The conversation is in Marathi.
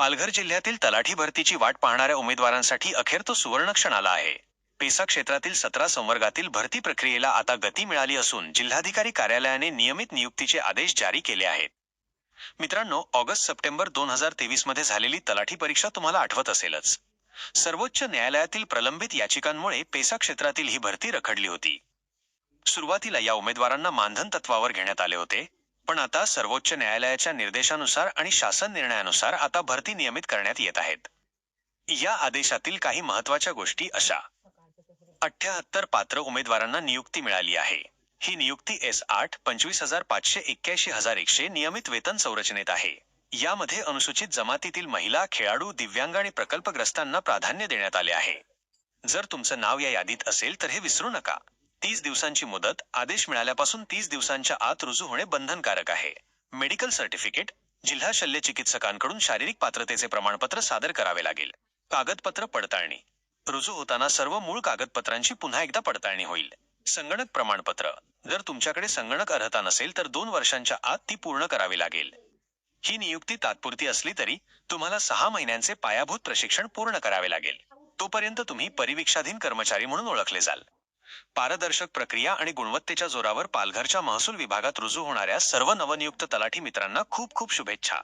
पालघर जिल्ह्यातील तलाठी भरतीची वाट पाहणाऱ्या उमेदवारांसाठी अखेर तो सुवर्णक्षण आला आहे. पेसा क्षेत्रातील 17 संवर्गातील भरती प्रक्रियेला आता गती मिळाली असून जिल्हाधिकारी कार्यालयाने नियमित नियुक्तीचे आदेश जारी केले आहेत. मित्रांनो, ऑगस्ट-सप्टेंबर 2023 मध्ये झालेली तलाठी परीक्षा तुम्हाला आठवत असेलच. सर्वोच्च न्यायालयातील प्रलंबित याचिकांमुळे पेसा क्षेत्रातील ही भरती रखडली होती. सुरुवातीला या उमेदवारांना मानधन तत्वावर घेण्यात आले होते, पण आता सर्वोच्च न्यायालयाच्या निर्देशानुसार आणि शासन निर्णयानुसार आता भरती नियमित करण्यात येत आहेत. या आदेशातील काही महत्त्वाच्या गोष्टी अशा: 78 पात्र उमेदवारांना नियुक्ती मिळाली आहे. ही नियुक्ती S8 25,581,100 नियमित वेतन संरचनेत आहे. यामध्ये अनुसूचित जमातीतील महिला, खेळाडू, दिव्यांग आणि प्रकल्पग्रस्तांना प्राधान्य देण्यात आले आहे. जर तुमचं नाव या यादीत असेल तर हे विसरू नका. 30 दिवसांची मुदत, आदेश मिळाल्यापासून 30 दिवसांच्या आत रुजू होणे बंधनकारक आहे. मेडिकल सर्टिफिकेट, जिल्हा शल्य चिकित्सकांकडून शारीरिक पात्रतेचे प्रमाणपत्र सादर करावे लागेल. कागदपत्र पडताळणी, रुजू होताना सर्व मूळ कागदपत्रांची पुन्हा एकदा पडताळणी होईल. संगणक प्रमाणपत्र, जर तुमच्याकडे संगणक अर्हता नसेल तर 2 वर्षांच्या आत ती पूर्ण करावी लागेल. ही नियुक्ती तात्पुरती असली तरी तुम्हाला 6 महिन्यांचे पायाभूत प्रशिक्षण पूर्ण करावे लागेल. तोपर्यंत तुम्ही परिवीक्षाधीन कर्मचारी म्हणून ओळखले जाल. पारदर्शक प्रक्रिया आणि गुणवत्तेच्या जोरावर पालघरच्या महसूल विभागात रुजू होणाऱ्या सर्व नवनियुक्त तलाठी मित्रांना खूप खूप शुभेच्छा.